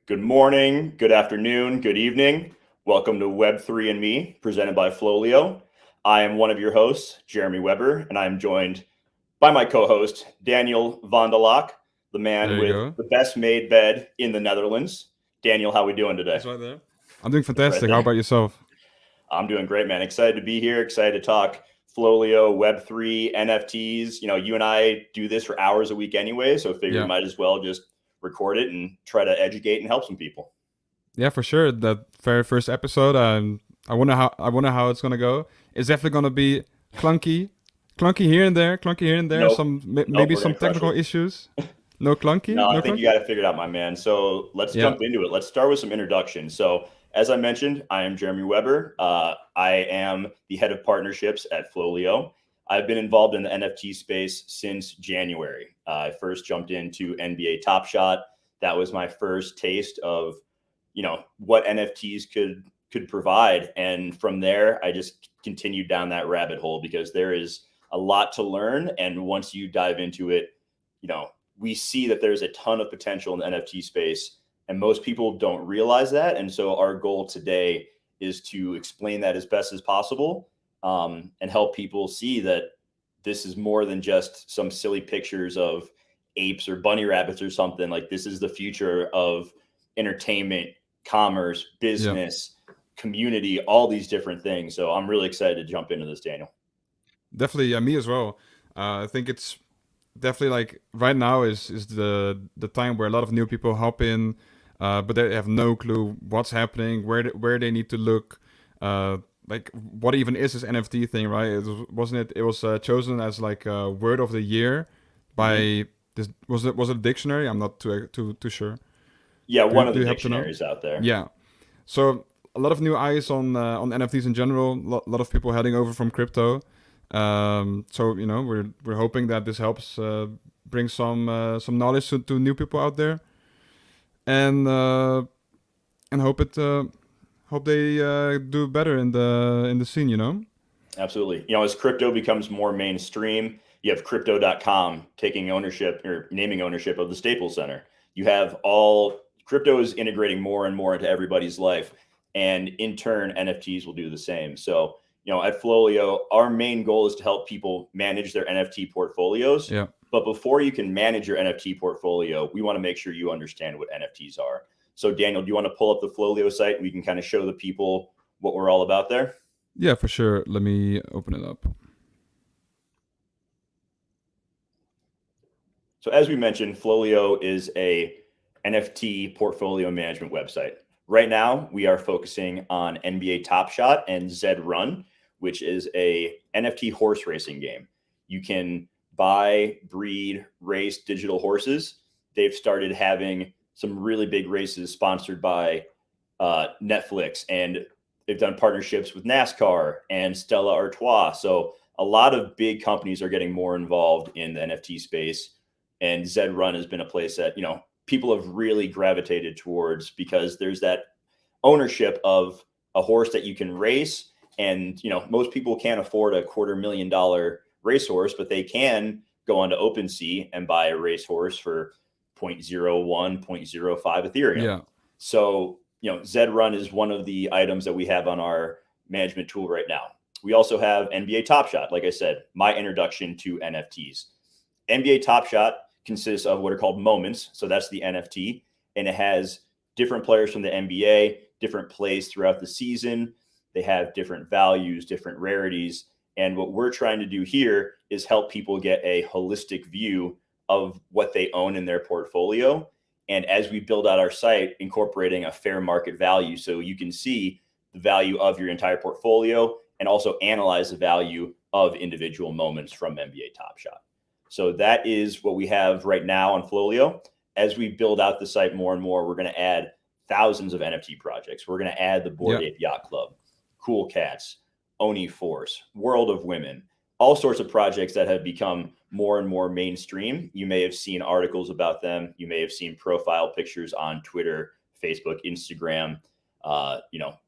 Good morning, good afternoon, good evening. Welcome to Web3 and Me, presented by FLOLiO. I am one of your hosts, Jeremy Weber, and I'm joined by my co-host, Daniel van der Lak, the man There you with go. the best made bed in the Netherlands. Daniel, how we doing today? It's right there. I'm doing It's right fantastic. How there. about yourself? I'm doing great, man. Excited to be here. Excited to talk FLOLiO, Web3, NFTs. You and I do this for hours a week anyway, so I figure we Yeah, might as well just record it and try to educate and help some people. yeah, for sure. That very first episode. I wonder how it's gonna go. It's definitely gonna be clunky, clunky here and there, clunky here and there. Nope. Some Nope, maybe we're some gonna crush technical it. issues. No clunky, No, I no think you clunky. got it figured out, my man. So let's Yeah, jump into it. Let's start with some introduction. So, as I mentioned, I am Jeremy Weber. I am the head of partnerships at FLOLiO. I've been involved in the NFT space since January. I first jumped into NBA Top Shot. That was my first taste of, what NFTs could provide, and from there, I just continued down that rabbit hole because there is a lot to learn. And once you dive into it, you know, we see that there's a ton of potential in the NFT space, and most people don't realize that. And so our goal today is to explain that as best as possible, and help people see that this is more than just some silly pictures of apes or bunny rabbits or something. Like, this is the future of entertainment, commerce, yeah. business, community, all these different things. So I'm really excited to jump into this, Daniel. Definitely, yeah, me as well. I think it's definitely like right now is the time where a lot of new people hop in, but they have no clue what's happening, where they need to look, like what even is this NFT thing, right? Wasn't it? It was chosen as like word of the year Mm-hmm. by this. Was it a dictionary? I'm not too sure. Yeah, Do one of do the you happen to know? dictionaries out there. Yeah. So a lot of new eyes on NFTs in general. Lot of people heading over from crypto. So we're hoping that this helps bring some knowledge to new people out there, and hope they do better in the scene. Absolutely. As crypto becomes more mainstream, you have crypto.com taking ownership or naming ownership of the Staples Center. You have all crypto is integrating more and more into everybody's life. And in turn, NFTs will do the same. So, at FLOLiO, our main goal is to help people manage their NFT portfolios. Yeah, But before you can manage your NFT portfolio, we want to make sure you understand what NFTs are. So, Daniel, do you want to pull up the FLOLiO site? We can kind of show the people what we're all about there. yeah, for sure. Let me open it up. So as we mentioned, FLOLiO is a NFT portfolio management website. Right now, we are focusing on NBA Top Shot and Zed Run, which is a NFT horse racing game. You can buy, breed, race digital horses. They've started having some really big races sponsored by Netflix, and they've done partnerships with NASCAR and Stella Artois. So a lot of big companies are getting more involved in the NFT space, and Zed Run has been a place that people have really gravitated towards because there's that ownership of a horse that you can race. And most people can't afford a $250,000 racehorse, but they can go onto OpenSea and buy a racehorse for 0.01, 0.05 Ethereum. Yeah, So Zed Run is one of the items that we have on our management tool right now. We also have NBA Top Shot. Like I said, my introduction to NFTs. NBA Top Shot consists of what are called moments. So that's the NFT. And it has different players from the NBA, different plays throughout the season. They have different values, different rarities. And what we're trying to do here is help people get a holistic view of what they own in their portfolio. And as we build out our site, incorporating a fair market value so you can see the value of your entire portfolio and also analyze the value of individual moments from NBA Top Shot. So that is what we have right now on FLOLiO. As we build out the site more and more, we're going to add thousands of NFT projects. We're going to add the Bored yeah, Ape Yacht Club, Cool Cats, Oni Force, World of Women, all sorts of projects that have become more and more mainstream. You may have seen articles about them. You may have seen profile pictures on Twitter, Facebook, Instagram.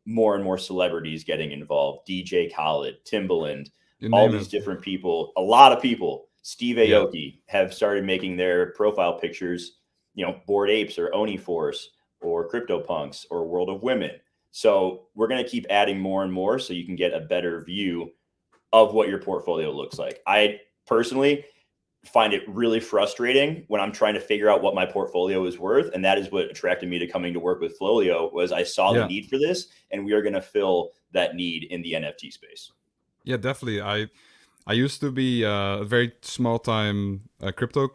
More and more celebrities getting involved. DJ Khaled, Timbaland, you all name these it. different people. A lot of people. Steve Yeah, Aoki have started making their profile pictures, Bored Apes or Oni Force or CryptoPunks or World of Women. So we're going to keep adding more and more so you can get a better view of what your portfolio looks like. I personally find it really frustrating when I'm trying to figure out what my portfolio is worth. And that is what attracted me to coming to work with FLOLiO, was I saw the need for this, and we are going to fill that need in the NFT space. Yeah, definitely. I used to be a very small time crypto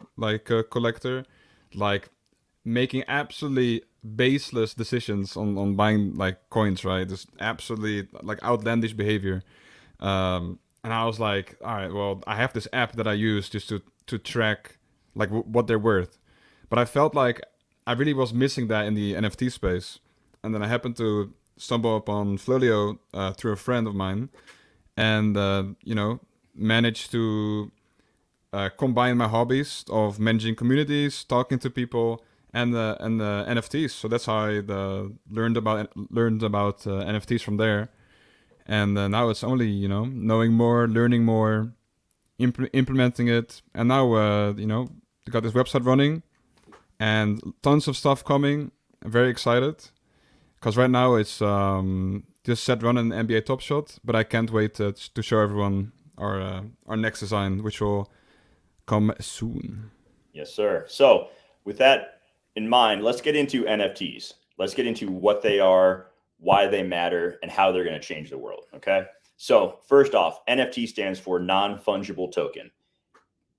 collector, like making absolutely baseless decisions on buying like coins, right? Just absolutely like outlandish behavior. And I was like, all right, well, I have this app that I use just to track like what they're worth. But I felt like I really was missing that in the NFT space. And then I happened to stumble upon FLOLiO through a friend of mine, and managed to combine my hobbies of managing communities, talking to people, and the NFTs. So that's how I learned about NFTs from there. And now it's only knowing more, learning more, implementing it, and now we got this website running, and tons of stuff coming. I'm very excited because right now it's just set run an NBA Top Shot, but I can't wait to show everyone our next design, which will come soon. Yes, sir. So with that in mind, let's get into NFTs. Let's get into what they are, why they matter, and how they're going to change the world. Okay. So first off, NFT stands for non-fungible token.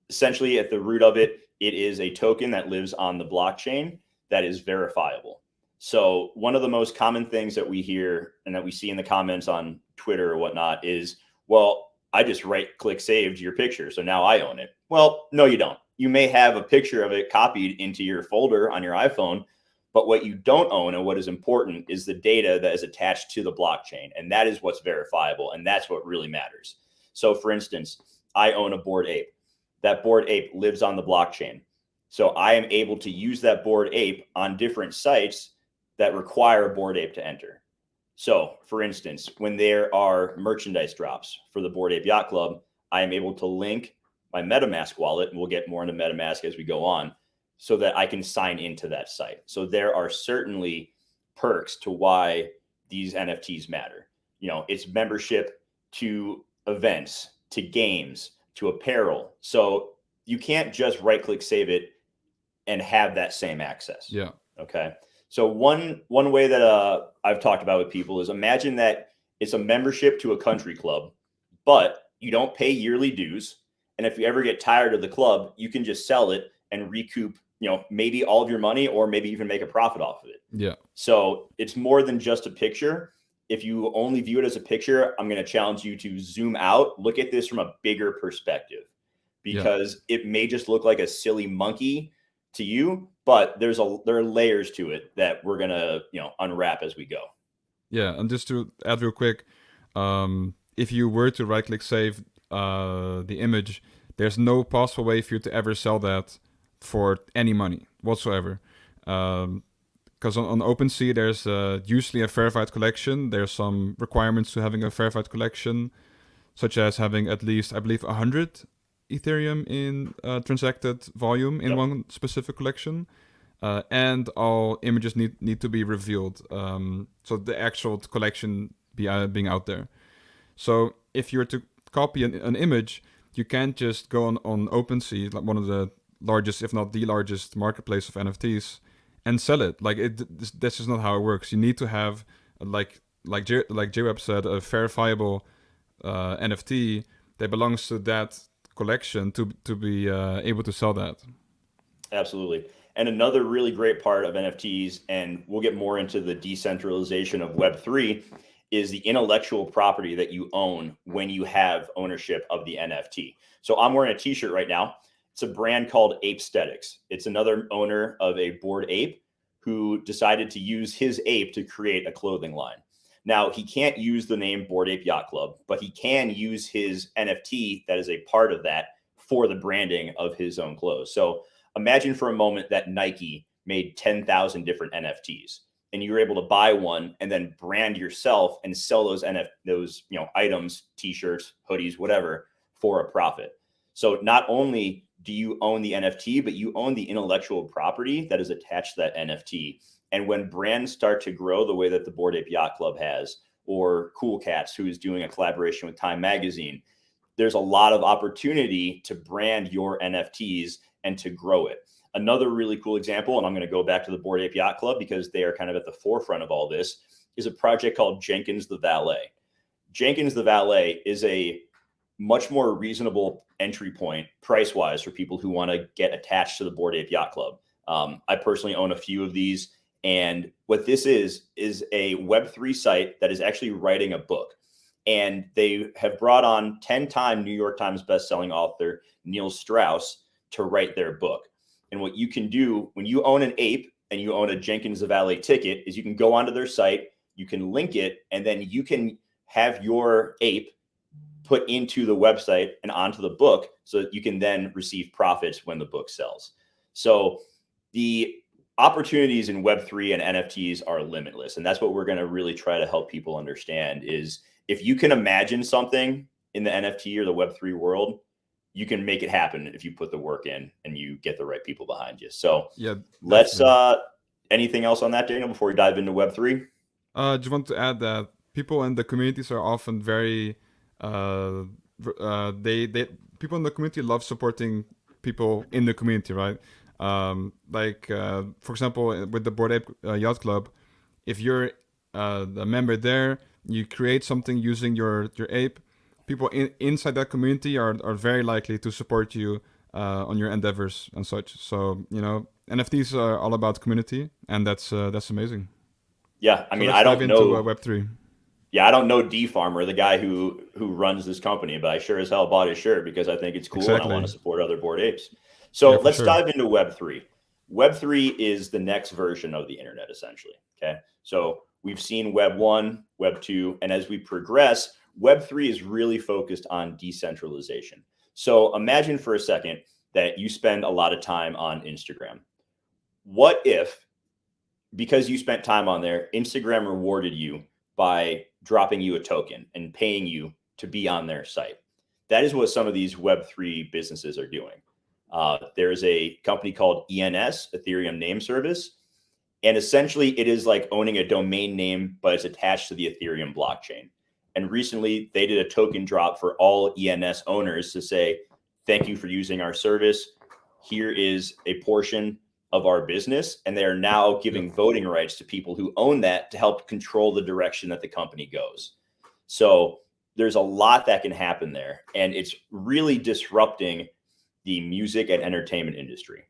Essentially, at the root of it, it is a token that lives on the blockchain that is verifiable. So one of the most common things that we hear and that we see in the comments on Twitter or whatnot is, well, I just right-click saved your picture, so now I own it. Well, no, you don't. You may have a picture of it copied into your folder on your iPhone, but what you don't own and what is important is the data that is attached to the blockchain. And that is what's verifiable. And that's what really matters. So for instance, I own a Bored Ape. That Bored Ape lives on the blockchain. So I am able to use that Bored Ape on different sites that require a Bored Ape to enter. So for instance, when there are merchandise drops for the Bored Ape Yacht Club, I am able to link my MetaMask wallet, and we'll get more into MetaMask as we go on, so that I can sign into that site. So there are certainly perks to why these NFTs matter. It's membership to events, to games, to apparel. So you can't just right-click save it and have that same access. Yeah. Okay. So one way that I've talked about with people is, imagine that it's a membership to a country club, but you don't pay yearly dues. And if you ever get tired of the club, you can just sell it and recoup, maybe all of your money, or maybe even make a profit off of it. Yeah. So it's more than just a picture. If you only view it as a picture, I'm going to challenge you to zoom out, look at this from a bigger perspective, because it may just look like a silly monkey to you, but there are layers to it that we're going to, unwrap as we go. Yeah. And just to add real quick, if you were to right click save the image, there's no possible way for you to ever sell that for any money whatsoever. Because on OpenSea, there's usually a verified collection. There's some requirements to having a verified collection, such as having at least, I believe, 100 Ethereum in transacted volume in one specific collection. And all images need to be revealed. So the actual collection being out there. So if you were to copy an image, you can't just go on OpenSea, like one of the largest, if not the largest marketplace of NFTs, and sell it. Like that's just not how it works. You need to have like JWeb said, a verifiable NFT that belongs to that collection to be able to sell that. Absolutely. And another really great part of NFTs, and we'll get more into the decentralization of Web3, is the intellectual property that you own when you have ownership of the NFT. So I'm wearing a t-shirt right now. It's a brand called Apesthetics. It's another owner of a Bored Ape who decided to use his ape to create a clothing line. Now, he can't use the name Bored Ape Yacht Club, but he can use his NFT that is a part of that for the branding of his own clothes. So imagine for a moment that Nike made 10,000 different NFTs, and you were able to buy one and then brand yourself and sell those items, t-shirts, hoodies, whatever, for a profit. So not only do you own the NFT, but you own the intellectual property that is attached to that NFT. And when brands start to grow the way that the Bored Ape Yacht Club has, or Cool Cats, who is doing a collaboration with Time Magazine, there's a lot of opportunity to brand your NFTs and to grow it. Another really cool example, and I'm going to go back to the Bored Ape Yacht Club because they are kind of at the forefront of all this, is a project called Jenkins the Valet. Jenkins the Valet is a much more reasonable entry point price-wise for people who want to get attached to the Bored Ape Yacht Club. I personally own a few of these, and what this is a Web3 site that is actually writing a book. And they have brought on 10-time New York Times bestselling author Neil Strauss to write their book. And what you can do when you own an ape and you own a Jenkins the Valet ticket is you can go onto their site, you can link it, and then you can have your ape put into the website and onto the book so that you can then receive profits when the book sells. So the opportunities in Web3 and NFTs are limitless. And that's what we're going to really try to help people understand is if you can imagine something in the NFT or the Web3 world, you can make it happen if you put the work in and you get the right people behind you. So Yeah, let's, anything else on that, Daniel, before we dive into Web3? Just want to add that people in the communities are often very, people in the community love supporting people in the community, right? For example, with the Bored Ape Yacht Club, if you're a member there, you create something using your ape, people inside that community are very likely to support you on your endeavors and such. So, NFTs are all about community, and that's amazing. Yeah, I mean, let's I dive don't into know. Web3. Yeah, I don't know D Farmer, the guy who runs this company, but I sure as hell bought his shirt because I think it's cool and I want to support other Bored Apes. So Yeah, for let's sure. dive into Web3. Web3 is the next version of the internet, essentially. Okay, so we've seen Web 1, Web 2, and as we progress, Web 3 is really focused on decentralization. So imagine for a second that you spend a lot of time on Instagram. What if, because you spent time on there, Instagram rewarded you by dropping you a token and paying you to be on their site? That is what some of these Web3 businesses are doing. There's a company called ENS, Ethereum Name Service. And essentially, it is like owning a domain name, but it's attached to the Ethereum blockchain. And recently, they did a token drop for all ENS owners to say, thank you for using our service. Here is a portion of our business. And they are now giving voting rights to people who own that to help control the direction that the company goes. So there's a lot that can happen there. And it's really disrupting the music and entertainment industry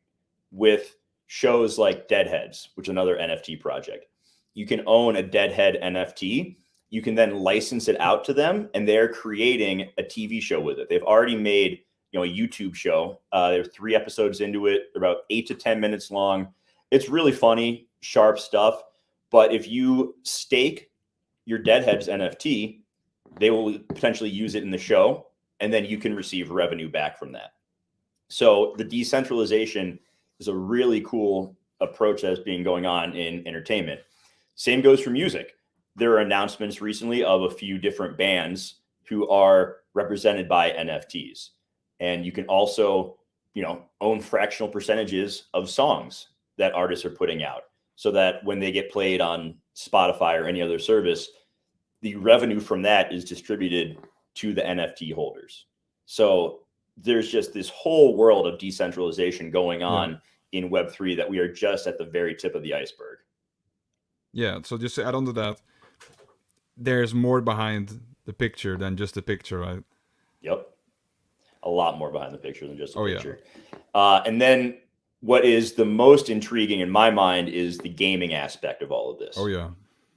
with shows like Deadheads, which is another NFT project. You can own a Deadhead NFT. You can then license it out to them, and they're creating a TV show with it. They've already made, a YouTube show. They're 3 episodes into it. They're about 8 to 10 minutes long. It's really funny, sharp stuff. But if you stake your Deadheads NFT, they will potentially use it in the show, and then you can receive revenue back from that. So the decentralization is a really cool approach that's being going on in entertainment. Same goes for music. There are announcements recently of a few different bands who are represented by NFTs. And you can also, own fractional percentages of songs that artists are putting out so that when they get played on Spotify or any other service, the revenue from that is distributed to the NFT holders. So there's just this whole world of decentralization going on in Web3 that we are just at the very tip of the iceberg. Yeah, so just to add on to that, there's more behind the picture than just the picture, right? Yep. A lot more behind the picture than just a picture. Yeah. And then what is the most intriguing in my mind is the gaming aspect of all of this. Oh, yeah.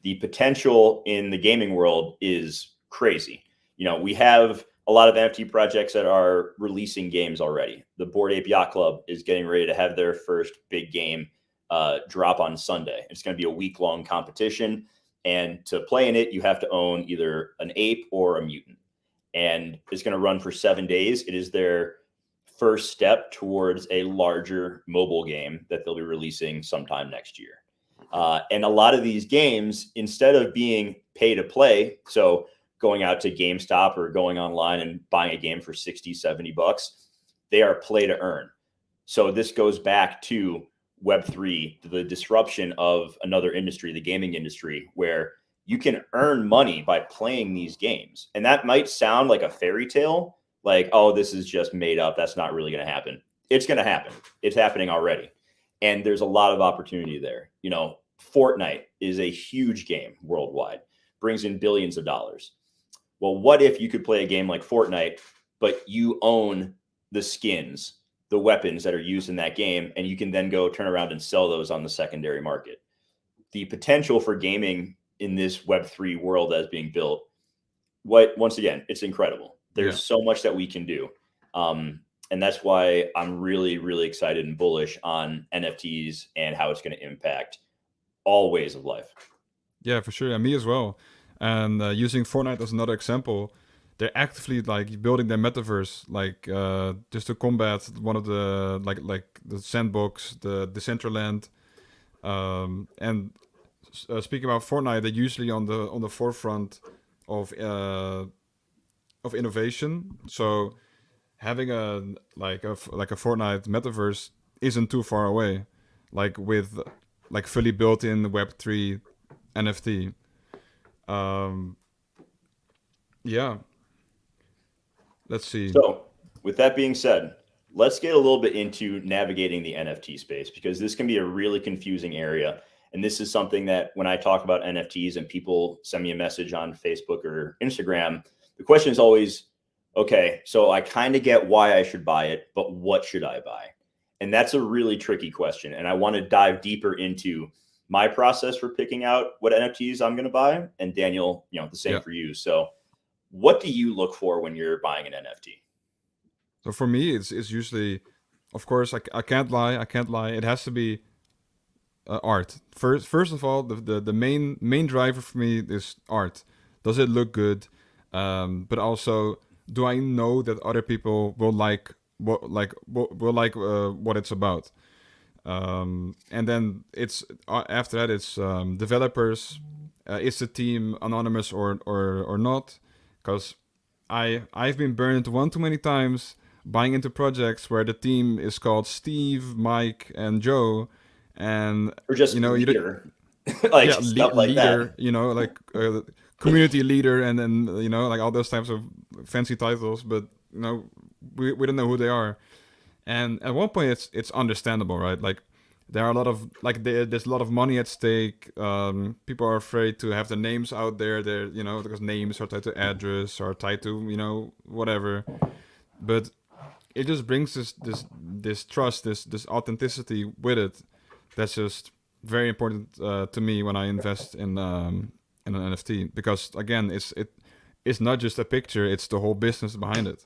The potential in the gaming world is crazy. We have a lot of NFT projects that are releasing games already. The Bored Ape Yacht Club is getting ready to have their first big game drop on Sunday. It's going to be a week-long competition. And to play in it, you have to own either an ape or a mutant. And it's going to run for 7 days. It is their first step towards a larger mobile game that they'll be releasing sometime next year. And a lot of these games, instead of being pay to play, so going out to GameStop or going online and buying a game for $60, $70, they are play to earn. So this goes back to Web3, the disruption of another industry, the gaming industry, where you can earn money by playing these games. And that might sound like a fairy tale, like, oh, this is just made up. That's not really going to happen. It's going to happen. It's happening already. And there's a lot of opportunity there. You know, Fortnite is a huge game worldwide, brings in billions of dollars. Well, what if you could play a game like Fortnite, but you own the skins, the weapons that are used in that game, and you can then go turn around and sell those on the secondary market? The potential for gaming in this Web3 world that's being built, once again, it's incredible. There's so much that we can do. And that's why I'm really, really excited and bullish on NFTs and how it's going to impact all ways of life. Yeah, for sure. And me as well. And using Fortnite as another example, they're actively like building their metaverse, like just to combat one of the like the sandbox, the Decentraland. And speaking about Fortnite, they're usually on the forefront of innovation. So having a Fortnite metaverse isn't too far away, like with like fully built in Web3 NFT. Yeah. Let's see. So with that being said, let's get a little bit into navigating the NFT space, because this can be a really confusing area. And this is something that when I talk about NFTs and people send me a message on Facebook or Instagram, the question is always, okay, so I kind of get why I should buy it, but what should I buy? And that's a really tricky question. And I want to dive deeper into my process for picking out what NFTs I'm going to buy. And Daniel, you know, the same for you. So what do you look for when you're buying an NFT? So for me, it's usually, of course, I can't lie. It has to be art. First of all, the main driver for me is art. Does it look good? But also, do I know that other people will like what it's about? And then it's after that it's developers. Is the team anonymous or not? Because I've been burned one too many times buying into projects where the team is called Steve, Mike, and Joe, and or just, you know, leader. Like stuff like leader, that. you know, like community leader, and then, you know, like all those types of fancy titles, but you know, we don't know who they are. And at one point it's understandable, right? Like there are a lot of there's a lot of money at stake. People are afraid to have their names out there. They're, you know, because names are tied to address or tied to, you know, whatever. But it just brings this trust, this authenticity with it. That's just very important to me when I invest in an NFT, because again, it's not just a picture; it's the whole business behind it.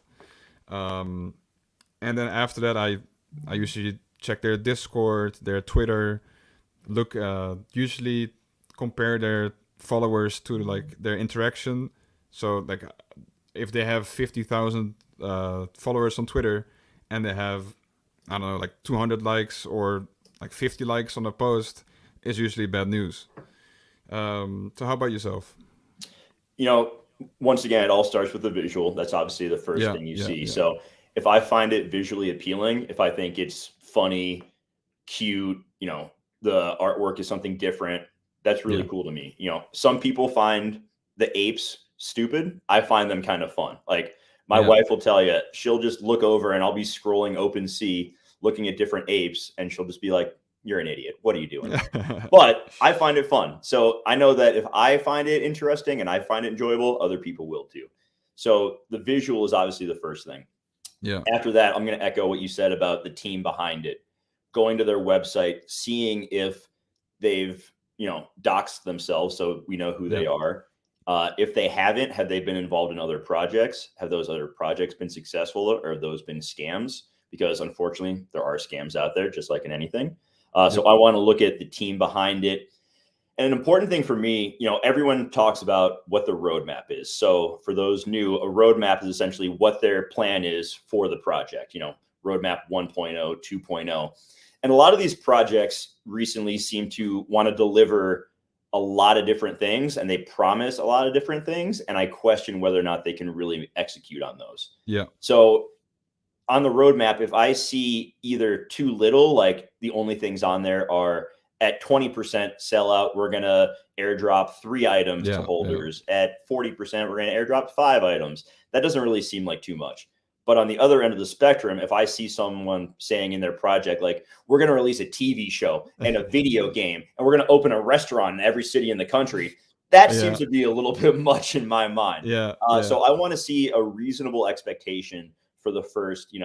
And then after that, I usually check their Discord, their Twitter, look, usually compare their followers to like their interaction. So like if they have 50,000 followers on Twitter and they have, I don't know, like 200 likes or like 50 likes on a post, is usually bad news. So how about yourself? You know, once again, it all starts with the visual. That's obviously the first thing you see. Yeah. So if I find it visually appealing, if I think it's funny, cute, you know, the artwork is something different, that's really cool to me. You know, some people find the apes stupid. I find them kind of fun. Like my wife will tell you, she'll just look over and I'll be scrolling OpenSea looking at different apes, and she'll just be like, "You're an idiot. What are you doing?" But I find it fun. So I know that if I find it interesting and I find it enjoyable, other people will too. So the visual is obviously the first thing. Yeah. After that, I'm going to echo what you said about the team behind it, going to their website, seeing if they've, you know, doxed themselves so we know who they are. If they haven't, have they been involved in other projects? Have those other projects been successful, or have those been scams? Because unfortunately, there are scams out there, just like in anything. So I want to look at the team behind it. And an important thing for me, you know, everyone talks about what the roadmap is. So for those new, a roadmap is essentially what their plan is for the project, you know, roadmap 1.0, 2.0. And a lot of these projects recently seem to want to deliver a lot of different things, and they promise a lot of different things. And I question whether or not they can really execute on those. Yeah. So on the roadmap, if I see either too little, like the only things on there are at 20% sellout, we're going to airdrop 3 items to holders. At 40%, we're going to airdrop 5 items. That doesn't really seem like too much. But on the other end of the spectrum, if I see someone saying in their project, like, we're going to release a TV show and a video game, and we're going to open a restaurant in every city in the country, that seems to be a little bit much in my mind. So I want to see a reasonable expectation for the first,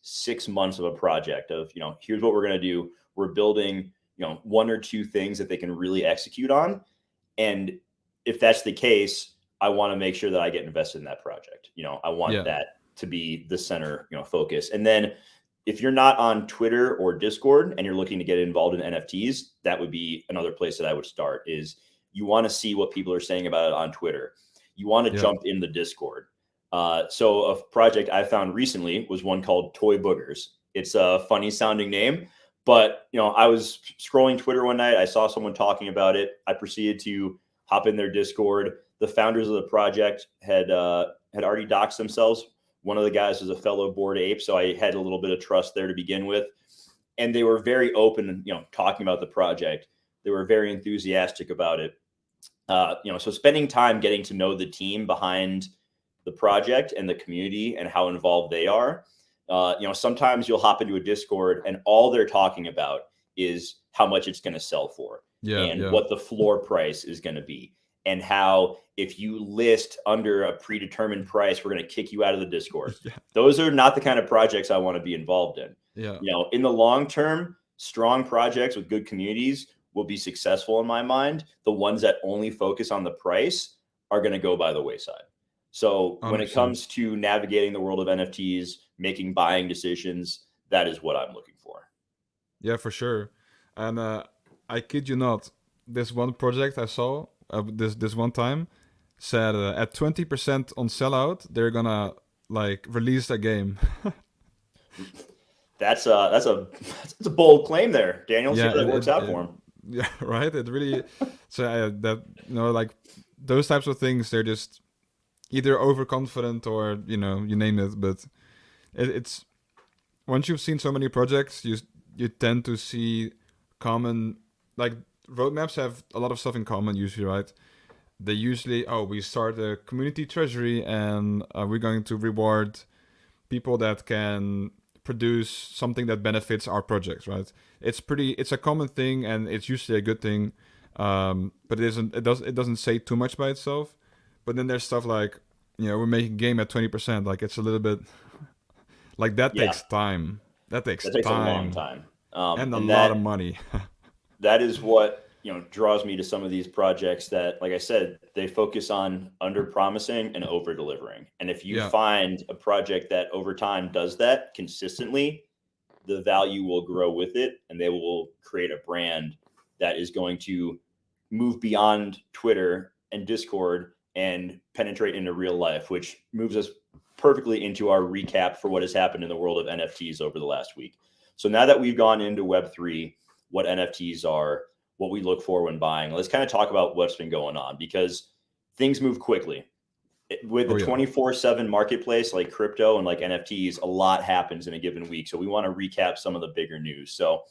6 months of a project of, here's what we're going to do. We're building, 1 or 2 things that they can really execute on. And if that's the case, I want to make sure that I get invested in that project. I want that to be the center, focus. And then if you're not on Twitter or Discord and you're looking to get involved in NFTs, that would be another place that I would start. Is you want to see what people are saying about it on Twitter. You want to jump in the Discord. So a project I found recently was one called Toy Boogers. It's a funny sounding name, but I was scrolling Twitter one night. I saw someone talking about it. I proceeded to hop in their Discord. The founders of the project had already doxed themselves. One of the guys was a fellow Bored Ape, so I had a little bit of trust there to begin with. And they were very open, talking about the project. They were very enthusiastic about it. So spending time getting to know the team behind the project and the community and how involved they are. Sometimes you'll hop into a Discord and all they're talking about is how much it's going to sell for what the floor price is going to be, and how if you list under a predetermined price, we're going to kick you out of the Discord. Those are not the kind of projects I want to be involved in. In the long term, strong projects with good communities will be successful in my mind. The ones that only focus on the price are going to go by the wayside. So 100%. When it comes to navigating the world of NFTs, making buying decisions, that is what I'm looking for. Yeah, for sure. And I kid you not, this one project I saw this one time said at 20% on sellout, they're gonna release a game. That's a bold claim there, Daniel. See if that works out for him. Yeah, right. It really those types of things, they're just either overconfident or you name it. But it's once you've seen so many projects, you tend to see common, roadmaps have a lot of stuff in common usually, right? They usually, we start a community treasury and we're going to reward people that can produce something that benefits our projects, right? It's a common thing and it's usually a good thing, but it doesn't say too much by itself. But then there's stuff like, we're making game at 20%, it's a little bit that takes time. That takes a long time. And a lot of money. That is what draws me to some of these projects that, like I said, they focus on under promising and over delivering. And if you find a project that over time does that consistently, the value will grow with it, and they will create a brand that is going to move beyond Twitter and Discord and penetrate into real life, which moves us perfectly into our recap for what has happened in the world of NFTs over the last week. So now that we've gone into Web3, what NFTs are, what we look for when buying, let's kind of talk about what's been going on, because things move quickly. With the 24/7 marketplace like crypto and like NFTs, a lot happens in a given week. So we want to recap some of the bigger news. So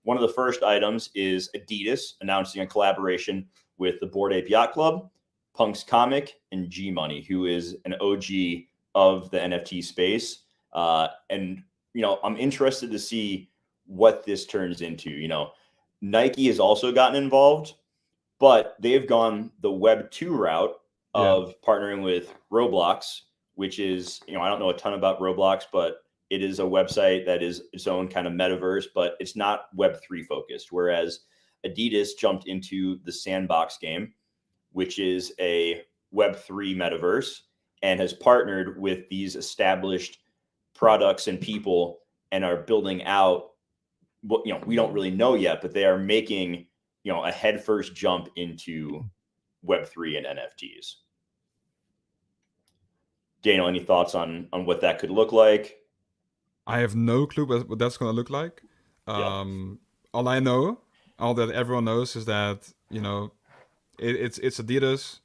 one of the first items is Adidas announcing a collaboration with the Bored Ape Yacht Club, Punk's Comic, and G Money, who is an OG of the NFT space. And I'm interested to see what this turns into. Nike has also gotten involved, but they've gone the Web2 route of partnering with Roblox, which is, I don't know a ton about Roblox, but it is a website that is its own kind of metaverse, but it's not Web3 focused. Whereas Adidas jumped into the Sandbox game, which is a Web3 metaverse, and has partnered with these established products and people and are building out what, we don't really know yet, but they are making, a headfirst jump into Web3 and NFTs. Daniel, any thoughts on what that could look like? I have no clue what that's going to look like. All that everyone knows is that, it's Adidas.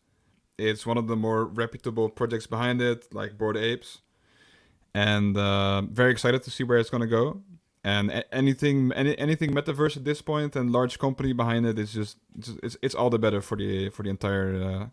It's one of the more reputable projects behind it, like Bored Apes. and very excited to see where it's gonna go. And anything metaverse at this point and large company behind it is just it's all the better for the entire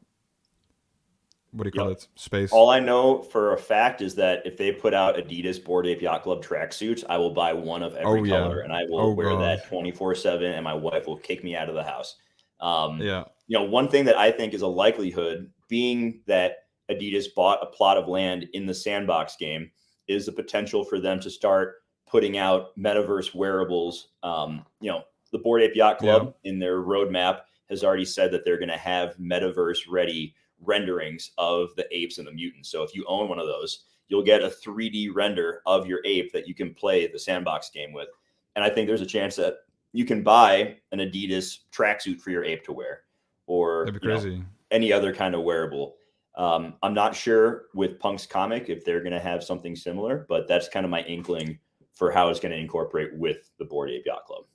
what do you call Yep. it, space. All I know for a fact is that if they put out Adidas Bored Ape Yacht Club tracksuits, I will buy one of every Oh yeah. color, and I will Oh wear god. that 24/7, and my wife will kick me out of the house. Yeah. One thing that I think is a likelihood, being that Adidas bought a plot of land in the Sandbox game, is the potential for them to start putting out metaverse wearables. The Bored Ape Yacht Club Yeah. in their roadmap has already said that they're going to have metaverse ready renderings of the apes and the mutants. So if you own one of those, you'll get a 3D render of your ape that you can play the Sandbox game with. And I think there's a chance that you can buy an Adidas tracksuit for your ape to wear, or That'd be crazy. any other kind of wearable. I'm not sure with Punk's comic if they're going to have something similar, but that's kind of my inkling for how it's going to incorporate with the Bored Ape Yacht Club.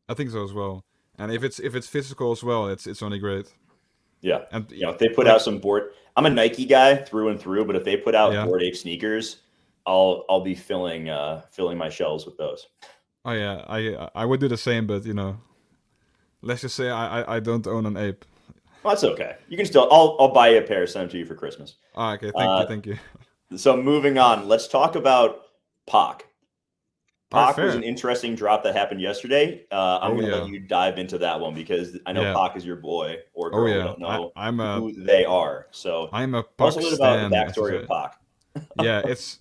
I think so as well. And if it's physical as well, it's only great. Yeah. And If they put out some board, I'm a Nike guy through and through, but if they put out Bored Ape sneakers, I'll be filling my shelves with those. Oh yeah, I would do the same, but let's just say I don't own an ape. Well, that's okay. You can still. I'll buy you a pair, send them to you for Christmas. Ah, okay, thank you. So moving on, let's talk about Pac. Pac was fair. an interesting drop that happened yesterday. I'm going to let you dive into that one because I know Pac is your boy or girl. We don't know who they are. So I'm a Pac tell us a little about the stan, backstory of Pac. Yeah, it's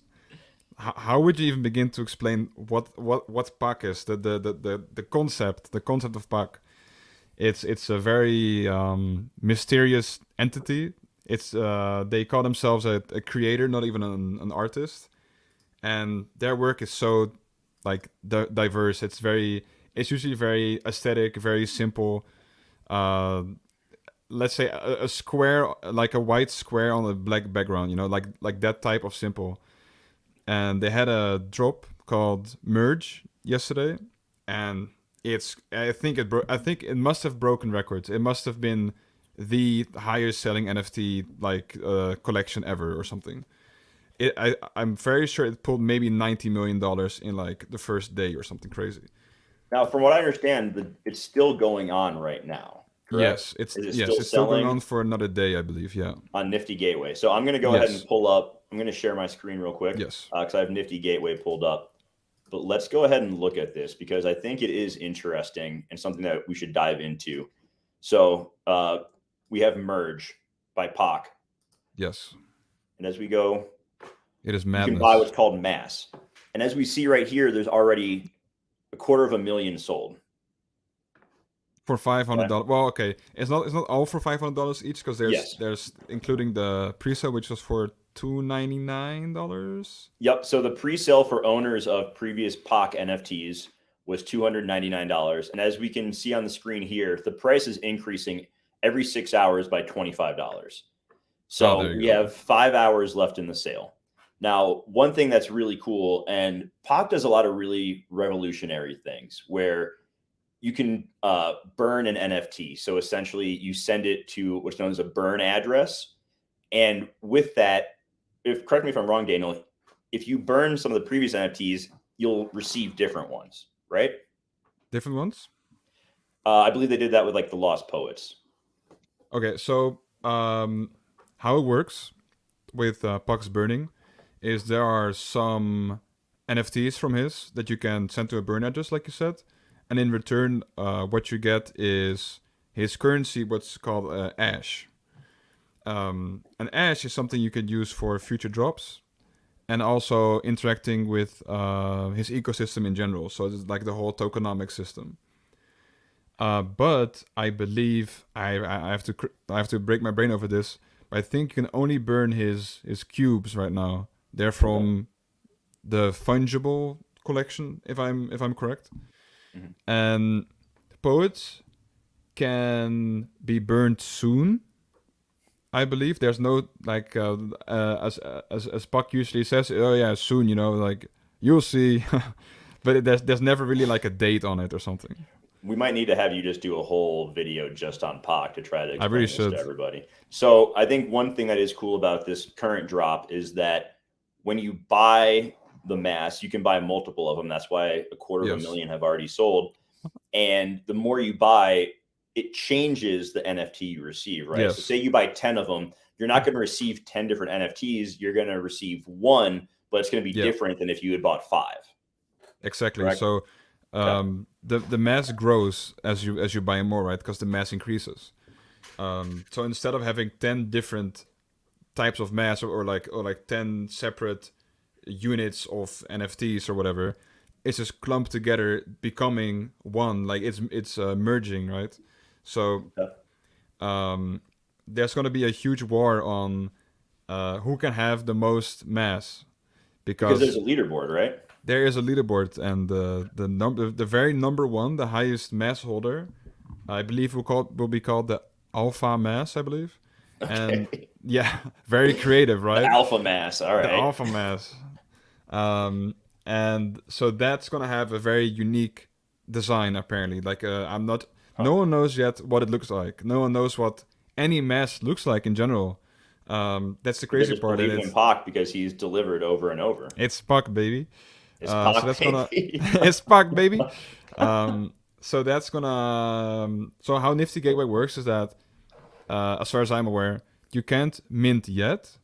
how would you even begin to explain what Pac is? The concept of Pac. It's a very mysterious entity. It's they call themselves a creator, not even an artist, and their work is so diverse. It's usually very aesthetic, very simple. Let's say a square, like a white square on a black background. Like that type of simple. And they had a drop called Merge yesterday, and I think it must have broken records. It must have been the highest selling NFT collection ever or something. I'm very sure it pulled maybe $90 million in the first day or something crazy. Now, from what I understand, it's still going on right now. Correct? Yes, it's still going on for another day, I believe. Yeah, on Nifty Gateway. So I'm going to go ahead and pull up. I'm going to share my screen real quick. Yes, because I have Nifty Gateway pulled up. But let's go ahead and look at this because I think it is interesting and something that we should dive into. So we have Merge by Pac. Yes. And as we go, it is madness. You can buy what's called mass. And as we see right here, there's already 250,000 sold. For $500. Well, okay, it's not all for $500 each because there's including the pre-sale, which was for $299. Yep. So the pre-sale for owners of previous Pac NFTs was $299, and as we can see on the screen here, the price is increasing every 6 hours by $25. So we have 5 hours left in the sale. Now, one thing that's really cool, and Pac does a lot of really revolutionary things where you can burn an NFT. So essentially you send it to what's known as a burn address. And with that, correct me if I'm wrong, Daniel, if you burn some of the previous NFTs, you'll receive different ones, right? Different ones? I believe they did that with the Lost Poets. Okay, so how it works with Pac's burning is there are some NFTs from his that you can send to a burn address, like you said. And in return, what you get is his currency, what's called Ash. And Ash is something you can use for future drops and also interacting with his ecosystem in general. So it's like the whole tokenomics system. But I believe I have to break my brain over this. But I think you can only burn his cubes right now. They're from the fungible collection, if I'm correct. Mm-hmm. And poets can be burned soon, I believe. There's no as Pac usually says, oh yeah, soon, you'll see. But there's never really a date on it or something. We might need to have you just do a whole video just on Pac to try to explain this to everybody. So I think one thing that is cool about this current drop is that when you buy the mass, you can buy multiple of them. That's why 250,000 have already sold. And the more you buy, it changes the NFT you receive, right? Yes. So say you buy 10 of them, you're not going to receive 10 different NFTs. You're going to receive one, but it's going to be different than if you had bought 5. Exactly. Correct? So the mass grows as you buy more, right? Because the mass increases. So instead of having 10 different types of mass or like 10 separate units of NFTs or whatever, it's just clumped together, becoming one. Like it's merging, right? So there's going to be a huge war on who can have the most mass, Because there's a leaderboard, right? there is a leaderboard, and the very number one, the highest mass holder, I believe will be called the alpha mass, I believe. Okay. And yeah, very creative, right? The alpha mass. All right. The alpha mass. And so that's gonna have a very unique design, apparently. Like no one knows yet what it looks like. No one knows what any mass looks like in general. That's the crazy part. Believe in Pac because he's delivered over and over. It's Pac, baby. It's Pac, so that's baby. it's Pac, baby. So that's gonna. So how Nifty Gateway works is that, as far as I'm aware, you can't mint yet.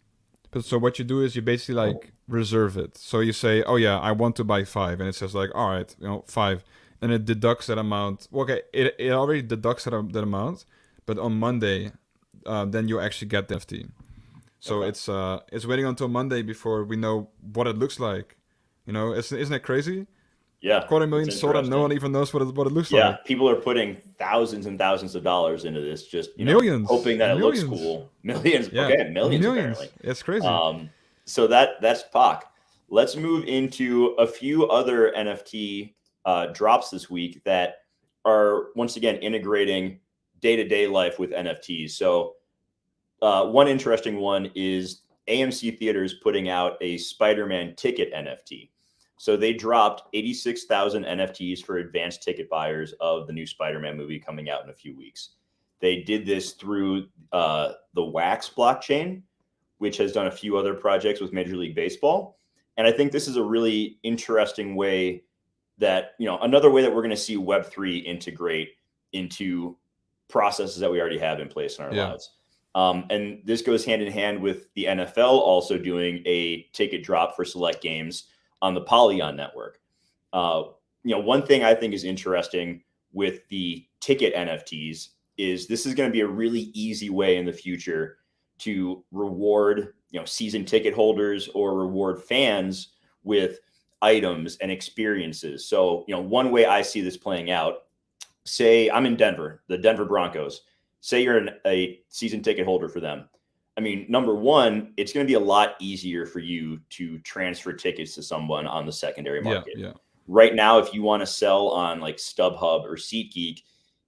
But so what you do is you basically like reserve it. So you say, oh yeah, I want to buy 5, and it says like, all right, 5, and it deducts that amount. Well, okay, it already deducts that amount, but on Monday, then you actually get the NFT. So it's waiting until Monday before we know what it looks like. Isn't it crazy? Yeah, 250,000 sold and no one even knows what it looks like. Yeah, people are putting thousands and thousands of dollars into this, just millions, hoping that it looks cool. Millions, millions apparently. It's crazy. So that's Pac. Let's move into a few other NFT drops this week that are once again integrating day-to-day life with NFTs. So one interesting one is AMC Theaters putting out a Spider-Man ticket NFT. So they dropped 86,000 NFTs for advanced ticket buyers of the new Spider-Man movie coming out in a few weeks. They did this through the Wax blockchain, which has done a few other projects with Major League Baseball. And I think this is a really interesting way that, another way that we're going to see Web3 integrate into processes that we already have in place in our lives. And this goes hand in hand with the NFL also doing a ticket drop for select games on the Polygon network. One thing I think is interesting with the ticket NFTs is this is going to be a really easy way in the future to reward, season ticket holders or reward fans with items and experiences. So, one way I see this playing out, say I'm in Denver, the Denver Broncos, say you're a season ticket holder for them. I mean, number one, it's going to be a lot easier for you to transfer tickets to someone on the secondary market. Yeah. Right now, if you want to sell on like StubHub or SeatGeek,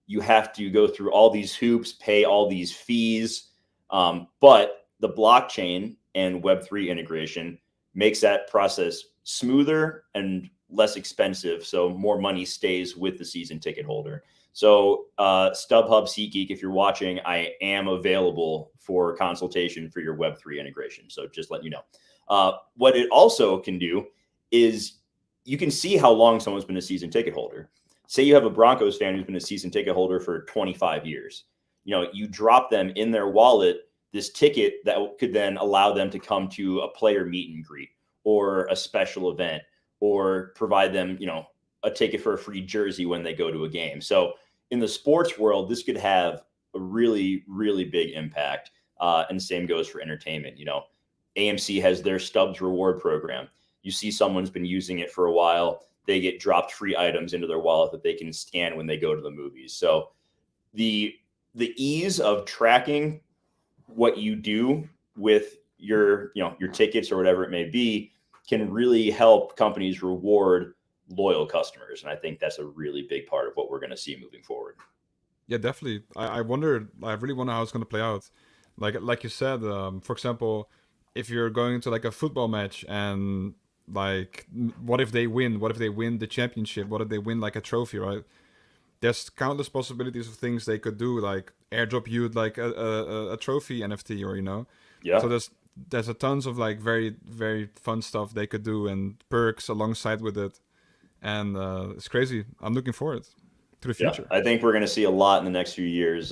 you have to go through all these hoops, pay all these fees. But the blockchain and Web3 integration makes that process smoother and less expensive. So more money stays with the season ticket holder. So StubHub, SeatGeek, if you're watching, I am available for consultation for your Web3 integration. So just letting you know. What it also can do is you can see how long someone's been a season ticket holder. Say you have a Broncos fan who's been a season ticket holder for 25 years. You drop them in their wallet this ticket that could then allow them to come to a player meet and greet or a special event or provide them, a ticket for a free jersey when they go to a game. So in the sports world, this could have a really, really big impact. And same goes for entertainment. AMC has their Stubs reward program. You see someone's been using it for a while. They get dropped free items into their wallet that they can scan when they go to the movies. So the ease of tracking what you do with your tickets or whatever it may be can really help companies reward loyal customers. And I think that's a really big part of what we're going to see moving forward. Yeah, definitely. I really wonder how it's going to play out. Like you said, for example, if you're going to like a football match and like, what if they win? What if they win the championship? What if they win like a trophy, right? There's countless possibilities of things they could do, like airdrop you like a trophy NFT or. Yeah. So there's a tons of like very very fun stuff they could do and perks alongside with it, and it's crazy. I'm looking forward to the Yeah, future. I think we're going to see a lot in the next few years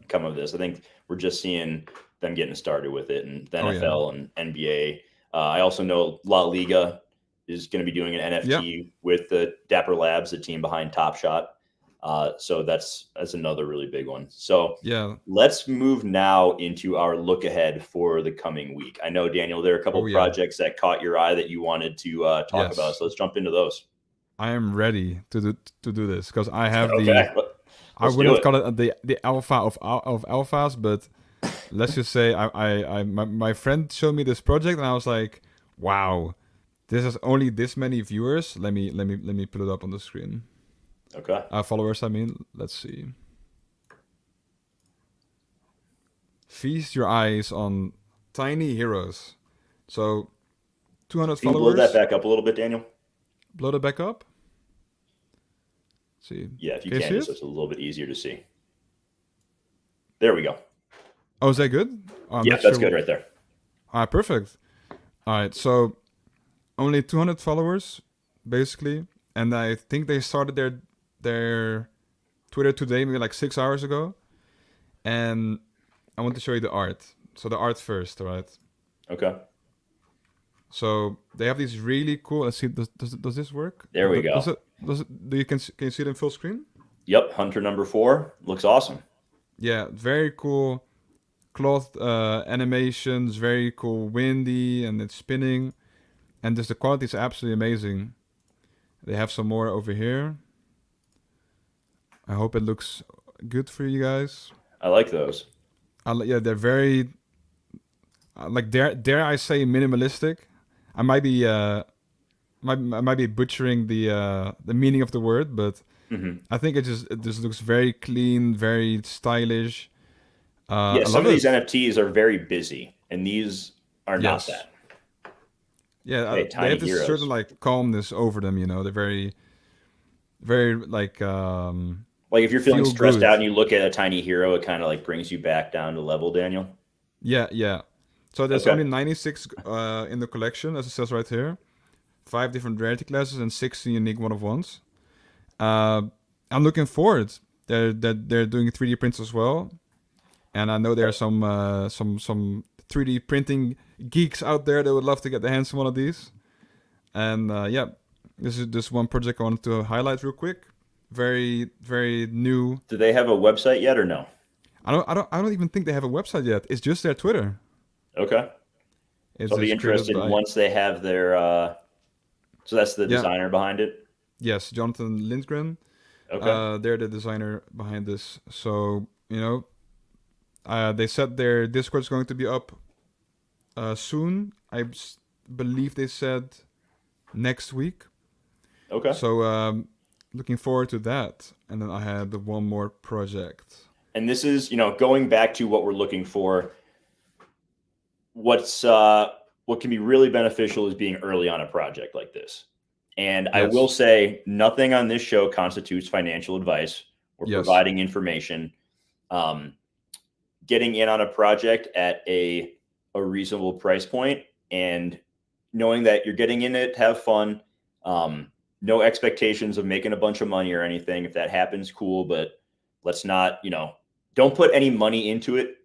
come of this. I think we're just seeing them getting started with it, and the Oh yeah, NFL and NBA. I also know La Liga is going to be doing an yeah, NFT with the Dapper Labs, the team behind Top Shot. So that's another really big one. So yeah. let's move now into our look ahead for the coming week. I know, Daniel, there are a couple Oh yeah. projects that caught your eye that you wanted to talk about. Yes, So let's jump into those. I am ready to do this because I have Okay, I let's would do not it. call it the alpha of alphas, but let's just say my friend showed me this project and I was like, wow, this has only this many viewers. Let me put it up on the screen. Okay. Followers, I mean. Let's see. Feast your eyes on Tiny Heroes. So 200 Can you blow that followers. back up a little bit, Daniel? Blow it back up. Let's see. Yeah, if you Can you can, see just so it? it's a little bit easier to see. There we go. Oh, is that good? Oh, I'm Yeah, not that's sure. good right there. Perfect. All right, so only 200 followers, basically, and I think they started their Twitter today, maybe like 6 hours ago. And I want to show you the art. So the art first, all right? Okay. So they have these really cool. Let's see. Does this work? There we go. Does it? Do you can you see it in full screen? Yep, Hunter number 4 looks awesome. Yeah, very cool cloth animations. Very cool, windy, and it's spinning, and just the quality is absolutely amazing. They have some more over here. I hope it looks good for you guys. I like those. Yeah, they're very like dare I say minimalistic. I might be butchering the meaning of the word, but Hmm. I think it just looks very clean, very stylish. Yeah, I some love of these it. NFTs are very busy, and these are not Yes. that. Yeah, Okay, they Tiny have this certain Heroes. like calmness over them. You know, they're very like Like if you're feeling feel stressed good. out and you look at a tiny hero, it kind of like brings you back down to level, Daniel. Yeah, yeah. So there's Okay. only 96 in the collection, as it says right here. 5 different rarity classes and 16 unique one of ones. Uh, I'm looking forward. They're doing 3D prints as well, and I know there are some 3D printing geeks out there that would love to get their hands on one of these. And yeah, this is just one project I wanted to highlight real quick. Very very new. Do they have a website yet or no? I don't even think they have a website yet. It's just their Twitter. Okay. So I'll be It's created interested by once they have their so that's the yeah, designer behind it. yes, Jonathan Lindgren. Okay. They're the designer behind this. So you know, they said their Discord is going to be up soon. Believe they said next week. Okay. So looking forward to that. And then I had the one more project. And this is, going back to what we're looking for. What can be really beneficial is being early on a project like this. And I will Yes. say nothing on this show constitutes financial advice. We're Yes. providing information. Getting in on a project at a reasonable price point and knowing that you're getting in it to have fun. No expectations of making a bunch of money or anything. If that happens, cool. But let's not, don't put any money into it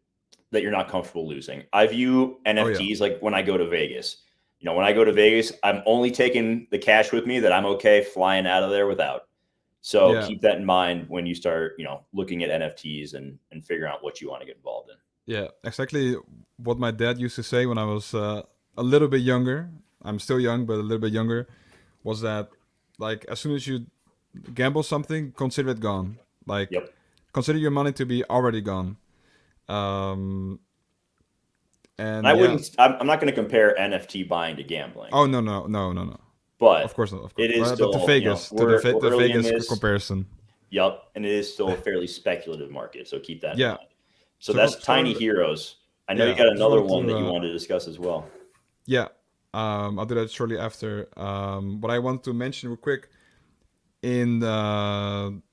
that you're not comfortable losing. I view Oh yeah. NFTs like when I go to Vegas. When I go to Vegas, I'm only taking the cash with me that I'm okay flying out of there without. So Yeah. keep that in mind when you start, looking at NFTs and figuring out what you want to get involved in. Yeah. Exactly what my dad used to say when I was a little bit younger. I'm still young, but a little bit younger. Was that like as soon as you gamble something, consider it gone. Like Yep. consider your money to be already gone. Um, And and yeah. I'm not going to compare NFT buying to gambling, Oh no. Of but course not. Of course. it is Well, still, to Vegas, we're the early in Vegas this. comparison. Yep. And it is still a fairly speculative market. So keep that in Yeah. mind. So that's Tiny So Heroes. I know you yeah, got just another wanted one that you to wanted to discuss as well. yeah. I'll do that shortly after. What I want to mention real quick in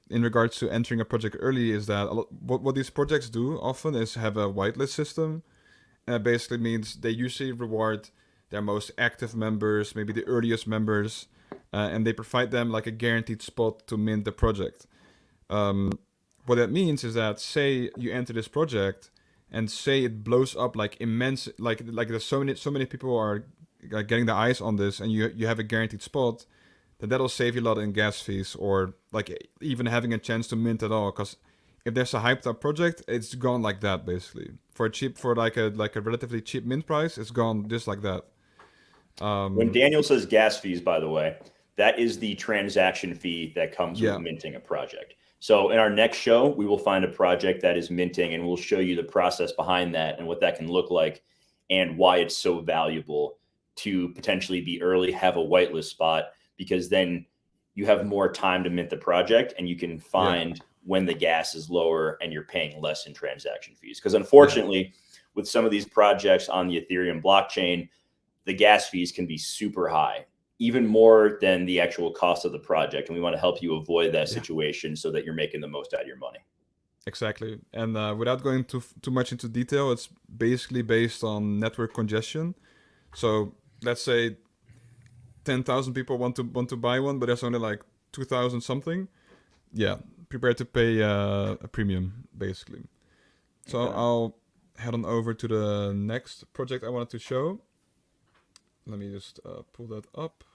regards to entering a project early is that what these projects do often is have a whitelist system, And that basically means they usually reward their most active members, maybe the earliest members, and they provide them like a guaranteed spot to mint the project. What that means is that, say you enter this project and say it blows up like immense, like there's so many people are getting their eyes on this, and you have a guaranteed spot, then that'll save you a lot in gas fees, or like even having a chance to mint at all. Because if there's a hyped up project, it's gone like that basically. For like a relatively cheap mint price, it's gone just like that. When Daniel says gas fees, by the way, that is the transaction fee that comes with Yeah. minting a project. So in our next show, we will find a project that is minting, and we'll show you the process behind that and what that can look like and why it's so valuable to potentially be early, have a whitelist spot, because then you have more time to mint the project and you can find when the gas is lower and you're paying less in transaction fees. Because unfortunately, with some of these projects on the Ethereum blockchain, the gas fees can be super high, even more than the actual cost of the project. And we want to help you avoid that situation so that you're making the most out of your money. Exactly. And without going too much into detail, it's basically based on network congestion. So let's say 10,000 people want to buy one, but there's only like 2,000 something. Yeah, prepare to pay a premium, basically. So I'll head on over to the next project I wanted to show. Let me just pull that up.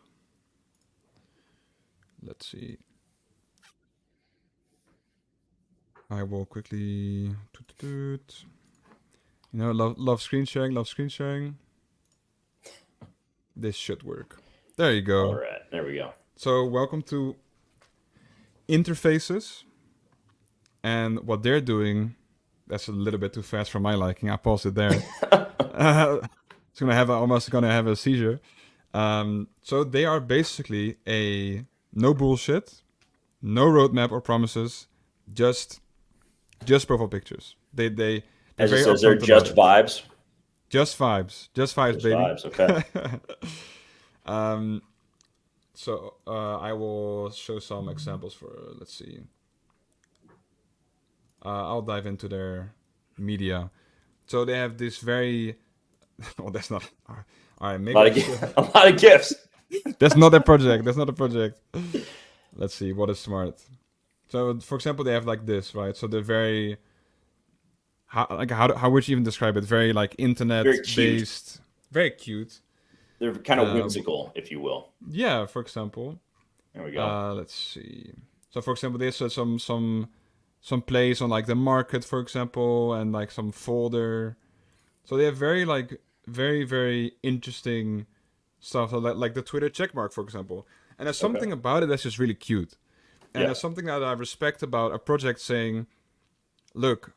Let's see. I will quickly... You know, love screen sharing, love screen sharing. This should work. There you go. All right, there we go. So welcome to Interfaces. And what they're doing, that's a little bit too fast for my liking. I paused it there. It's almost gonna have a seizure. So they are basically a no bullshit, no roadmap or promises, just profile pictures. They as it says, they're just vibes. Just vibes, just baby. Vibes, okay. So I will show some examples for. Let's see. I'll dive into their media. So they have this very. Oh, that's not. All right, maybe a lot of gifts. That's not a project. That's not a project. Let's see what is smart. So, for example, they have like this, right? So they're very. How would you even describe it? Very like internet based. Very cute. They're kind of whimsical, if you will. Yeah, for example. There we go. Let's see. So, for example, there's some plays on like the market, for example, and like some folder. So they have very interesting stuff, like the Twitter checkmark, for example. And there's something about it that's just really cute. And there's something that I respect about a project saying, "Look,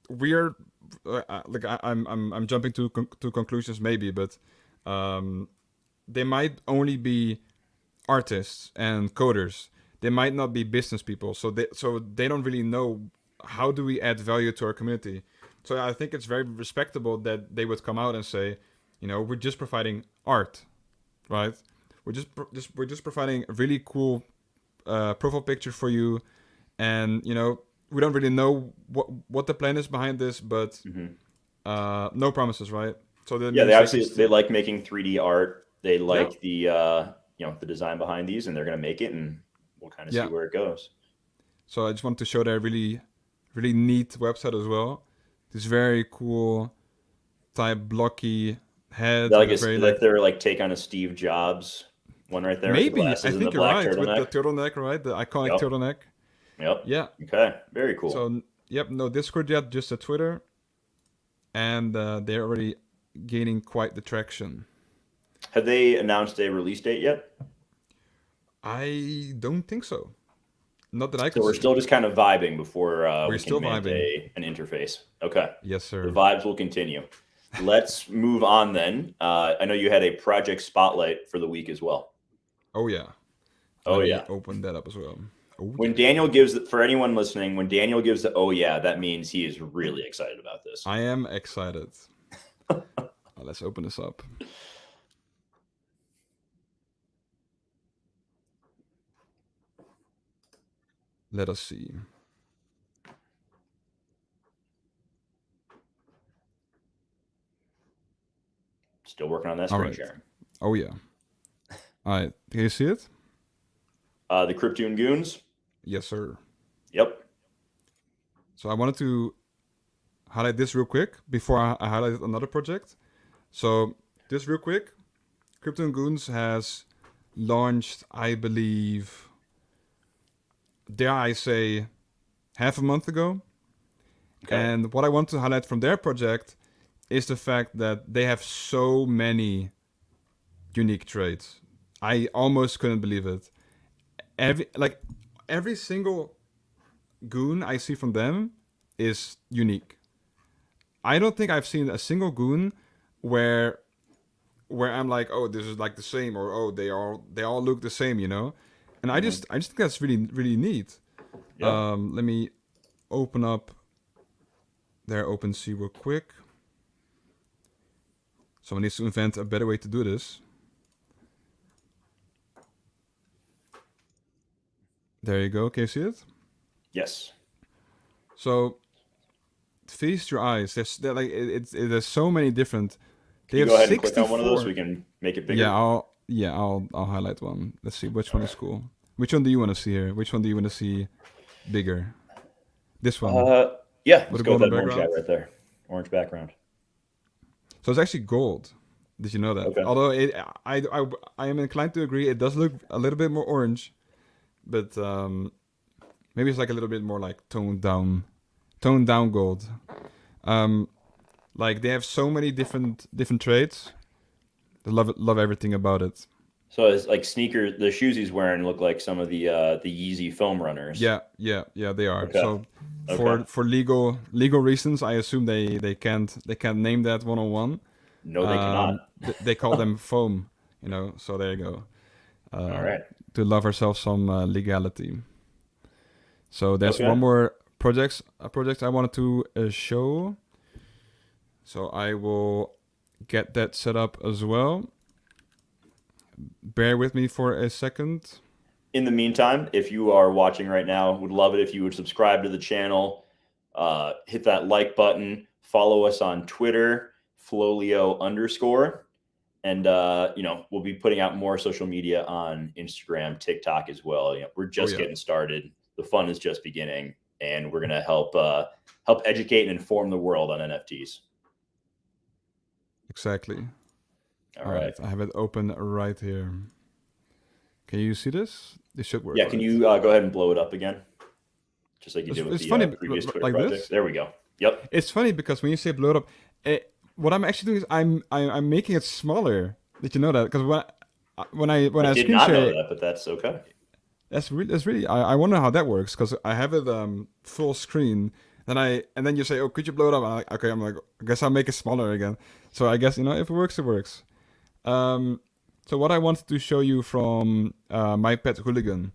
we're like I'm jumping to conclusions maybe, but they might only be artists and coders. They might not be business people, so they don't really know how do we add value to our community." So I think it's very respectable that they would come out and say, you know, we're just providing art, right? We're just providing a really cool profile picture for you, and you know, we don't really know what the plan is behind this, but no promises, right? So they like making 3D art. They like the the design behind these, and they're gonna make it, and we'll kind of see where it goes. So I just want to show their really neat website as well. This very cool type blocky head. Like they're like take on a Steve Jobs one right there. Maybe I think you're right with the turtleneck, right? The iconic turtleneck. Yep. Yeah. Okay. Very cool. So no Discord yet, just a Twitter, and they're already gaining quite the traction. Have they announced a release date yet? I don't think so. Not that I can. So we're still just kind of vibing before we still can make an interface. Okay. Yes, sir. The vibes will continue. Let's move on then. I know you had a project spotlight for the week as well. Oh yeah. Let me open that up as well. When Daniel gives, for anyone listening, when Daniel gives the "oh yeah," that means he is really excited about this. I am excited. Let's open this up. Let us see. Still working on that All screen right. sharing. Oh yeah. All right. Can you see it? The Cryptoon Goons. Yes, sir. Yep. So I wanted to highlight this real quick before I highlight another project. So just real quick, Crypto Goons has launched, I believe, dare I say, half a month ago. Okay. And what I want to highlight from their project is the fact that they have so many unique traits. I almost couldn't believe it. Every single goon I see from them is unique. I don't think I've seen a single goon where I'm like, oh, this is like the same, or oh, they all look the same, you know. And I just think that's really neat. Yep. Let me open up their OpenSea real quick. Someone needs to invent a better way to do this. There you go. Can you see it? Yes. So feast your eyes. There's so many different. Can you go ahead and click on one of those so we can make it bigger? I'll highlight one. Let's see which one is cool. Which one do you want to see here? Which one do you want to see bigger? This one. Yeah. With Let's a go with that golden orange guy background. right there. Orange background. So it's actually gold. Did you know that? Okay. Although I am inclined to agree, it does look a little bit more orange, but maybe it's like a little bit more like toned down gold. Like they have so many different traits. I love everything about it. So it's like sneakers. The shoes he's wearing look like some of the Yeezy foam runners. Yeah, they are. Okay. So Okay. for legal reasons, I assume they can't name that 101. No, they cannot. They call them foam, you know. So there you go. All right. To love ourselves some legality. So there's Okay. one more project I wanted to show. So I will get that set up as well. Bear with me for a second. In the meantime, if you are watching right now, would love it if you would subscribe to the channel, hit that like button, follow us on Twitter, FLOLiO_, and we'll be putting out more social media on Instagram, TikTok as well. We're just getting started. The fun is just beginning, and we're gonna help educate and inform the world on NFTs. Exactly. All right. I have it open right here. Can you see this? This should work. Yeah. Can you go ahead and blow it up again, just like you did with the previous Twitter like project? this? There we go. Yep. It's funny because when you say blow it up, what I'm actually doing is I'm making it smaller. Did you know that? Because when I did screen not share, know that, but that's okay. that's really I wonder how that works because I have it full screen. And then you say, oh, could you blow it up? And I'm like, okay, I guess I'll make it smaller again. So I guess, if it works, it works. So what I wanted to show you from My Pet Hooligan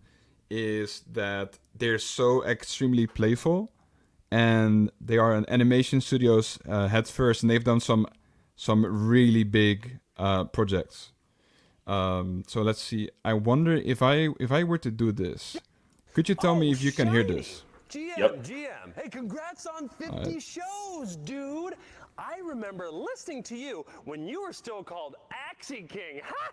is that they're so extremely playful, and they are an animation studios head first, and they've done some really big projects. So let's see. I wonder if I were to do this, could you tell me if you can hear this? GM. Hey, congrats on 50 shows, dude. I remember listening to you when you were still called Axie King. Ha!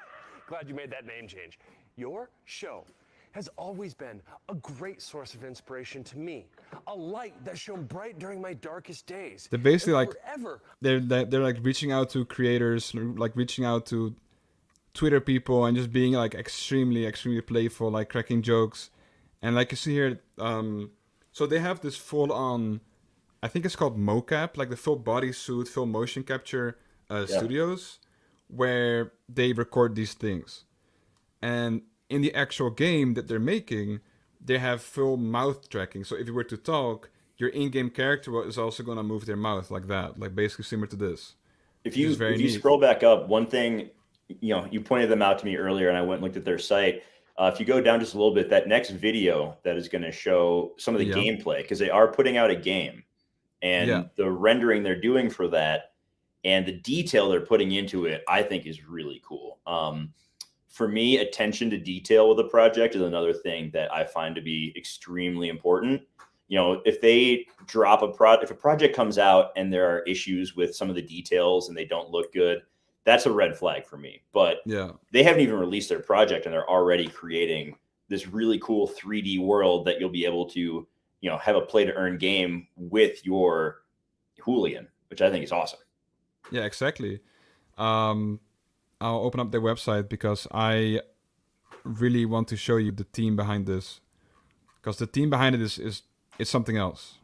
Glad you made that name change. Your show has always been a great source of inspiration to me, a light that shone bright during my darkest days. They're basically like forever. they're like reaching out to creators, like reaching out to Twitter people, and just being like extremely playful, like cracking jokes, and like you see here, so they have this full on, I think it's called mocap, like the full bodysuit, full motion capture studios, where they record these things. And in the actual game that they're making, they have full mouth tracking. So if you were to talk, your in-game character is also going to move their mouth like that, like basically similar to this. If you scroll back up, one thing, you pointed them out to me earlier, and I went and looked at their site. If you go down just a little bit, that next video that is going to show some of the gameplay, because they are putting out a game, and the rendering they're doing for that and the detail they're putting into it, I think is really cool. For me, attention to detail with a project is another thing that I find to be extremely important. If they drop if a project comes out and there are issues with some of the details and they don't look good, that's a red flag for me. But Yeah. they haven't even released their project, and they're already creating this really cool 3D world that you'll be able to, have a play to earn game with your Hooligan, which I think is awesome. Yeah, exactly. I'll open up their website because I really want to show you the team behind this. Because the team behind it is something else.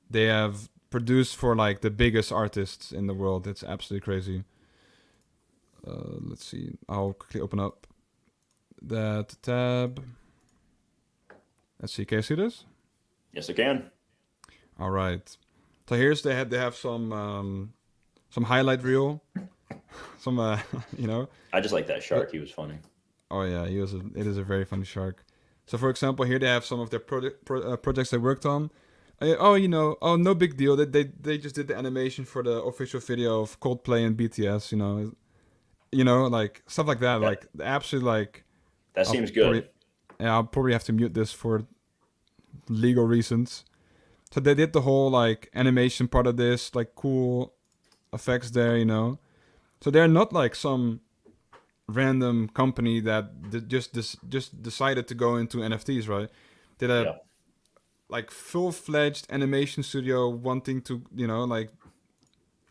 They have produced for like the biggest artists in the world. It's absolutely crazy. Let's see. I'll quickly open up that tab. Let's see. Can you see this? Yes, I can. All right. So here's they have some highlight reel. Some I just like that shark. He was funny. Oh yeah, it is a very funny shark. So for example, here they have some of their projects they worked on. No big deal. They just did the animation for the official video of Coldplay and BTS. Like stuff like that. Yeah. Like absolutely like. That seems good. I'll probably have to mute this for legal reasons. So they did the whole like animation part of this, like cool effects there. So they're not like some random company that just decided to go into NFTs, right? Did a like full-fledged animation studio wanting to,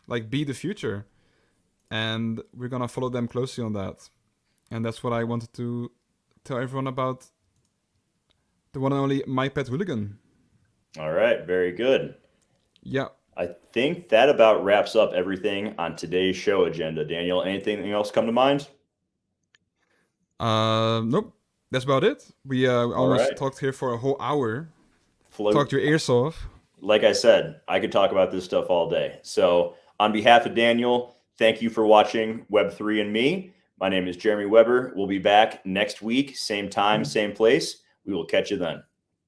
like be the future. And we're gonna follow them closely on that. And that's what I wanted to tell everyone about the one and only My Pet Hooligan. All right, very good. Yeah. I think that about wraps up everything on today's show agenda. Daniel, anything else come to mind? Nope. That's about it. We almost talked here for a whole hour. Talked your ears off. Like I said, I could talk about this stuff all day. So on behalf of Daniel, thank you for watching Web3 and Me. My name is Jeremy Weber. We'll be back next week, same time, same place. We will catch you then.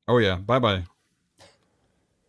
Oh yeah. Bye-bye.